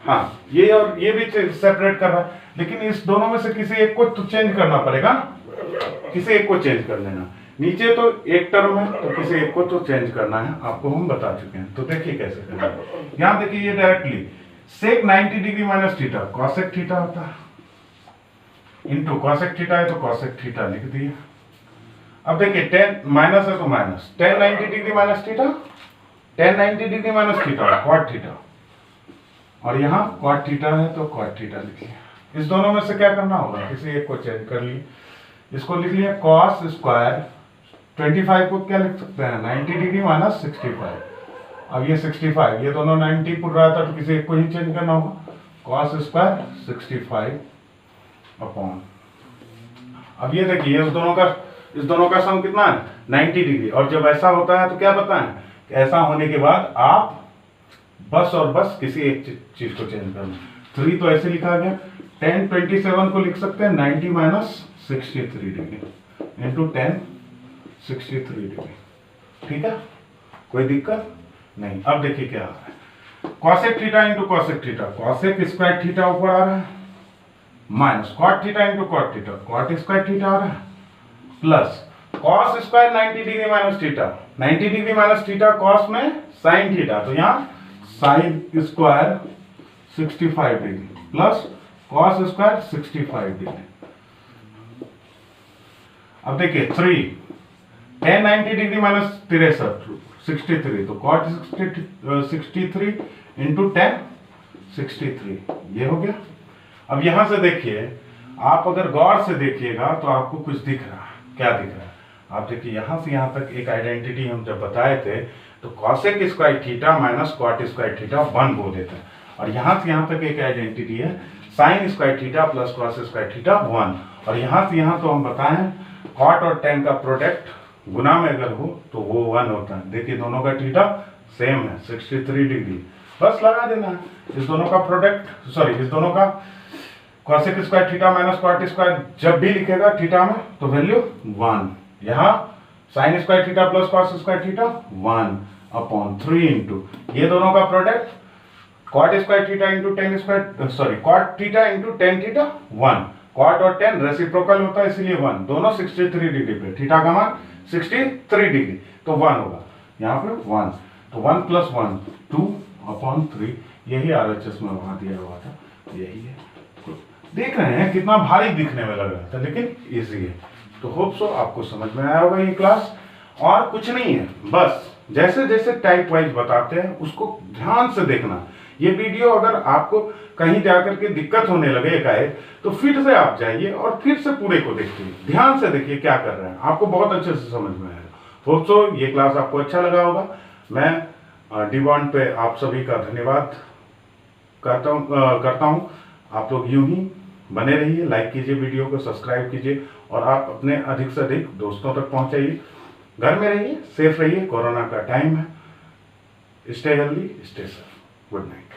हाँ ये और ये भी सेपरेट कर रहा है, लेकिन इस दोनों में से किसी एक को तो चेंज करना पड़ेगा, किसी एक को चेंज कर लेना। नीचे तो एक टर्म है तो किसी एक को तो चेंज करना है, आपको हम बता चुके हैं। तो देखिए कैसे करना है, यहाँ देखिए ये डायरेक्टली सेक 90 degree minus theta cosec theta होता है, इंटू कॉसेक थीटा है तो कॉसेक थीटा लिख दिए। अब देखिए 10 माइनस है तो minus tan 90 degree minus theta, tan 90 degree minus theta cot theta, और यहाँ कॉट थीटा है तो कॉट थीटा लिखिए। इस दोनों में से क्या करना होगा, किसी एक को चेंज कर लिए, इसको लिख लिया कॉस स्क्वायर 25 को क्या लिख सकते हैं 90 डिग्री माइनस 65। अब ये 65, ये दोनों 90 पुट रहा था तो किसी एक को ही चेंज करना होगा, कॉस स्क्वायर 65 अपॉन। अब ये देखिए इस दोनों का सम कितना है 90 डिग्री, और जब ऐसा होता है तो क्या बताएं कि ऐसा होने के बाद आप बस और बस किसी एक चीज को चेंज करना। 3 तो ऐसे लिखा गया, tan 27 को लिख सकते हैं 90 minus 63 degree into tan 63 degree, ठीक है, कोई दिक्कत नहीं। अब देखिए क्या आ रहा है, cosec theta into cosec theta, cosec square theta ऊपर आ रहा है, minus cot theta into cot theta, cot square theta आ रहा है, plus cos square 90 degree minus theta, 90 degree minus theta cos में साइन थीटा, तो यहाँ sine square 65 degree plus cos square 65 degree. अब देखिए 3 tan 90 डिग्री माइनस 63 तो cot 63 into tan 63, ये हो गया। अब यहां से देखिए, आप अगर गौर से देखिएगा तो आपको कुछ दिख रहा है, क्या दिख रहा है, आप देखिए यहां से यहां तक एक आइडेंटिटी हम जब बताए थे तो cosec square theta minus cot square theta 1 बोल देते हैं, और यहां से यहां तक एक आइडेंटिटी है sign square theta plus cos square theta 1, और यहां से यहां तो हम बताएं कॉट और tan का प्रोडक्ट गुना में अगर हो तो वो 1 होता है। देखिए दोनों का थीटा सेम है 63 डिग्री, बस लगा देना है। इस दोनों का प्रोडक्ट सॉरी इस दोनों का cosec square theta minus cot square जब भी लिखेगा थीटा में तो वैल्यू 1। यहाँ sine square theta plus cos square theta 1/3 into ये दोनों का product cot square theta into tan square sorry cot theta into tan theta 1। Cot और टेन रेसिप्रोकल होता है इसलिए 1, दोनों 63 डिग्री पे, थीटा का मान 63 डिग्री तो 1 होगा। यहाँ पे 1 तो 1 + 1 2/3, यही RHS में वहां दिया हुआ था, यही है। तो देख रहे हैं कितना भारी दिखने में लग रहा था लेकिन इजी है। तो होप सो आपको समझ में आया होगा ये क्लास। और कुछ नहीं है, बस जैसे जैसे टाइप वाइज बताते हैं उसको ध्यान से देखना। ये वीडियो अगर आपको कहीं जाकर के दिक्कत होने लगे एकाएक तो फिर से आप जाइए और फिर से पूरे को देखिए, ध्यान से देखिए क्या कर रहे हैं, आपको बहुत अच्छे से समझ में आएगा। होप सो ये क्लास आपको अच्छा लगा होगा। मैं डिबॉन्ड पे आप सभी का धन्यवाद करता हूँ। आप लोग यूं ही बने रहिए, लाइक कीजिए, वीडियो को सब्सक्राइब कीजिए और आप अपने अधिक से अधिक दोस्तों तक पहुंचाइए। घर में रहिए, सेफ रहिए, कोरोना का टाइम है। Stay healthy, stay safe. Good night.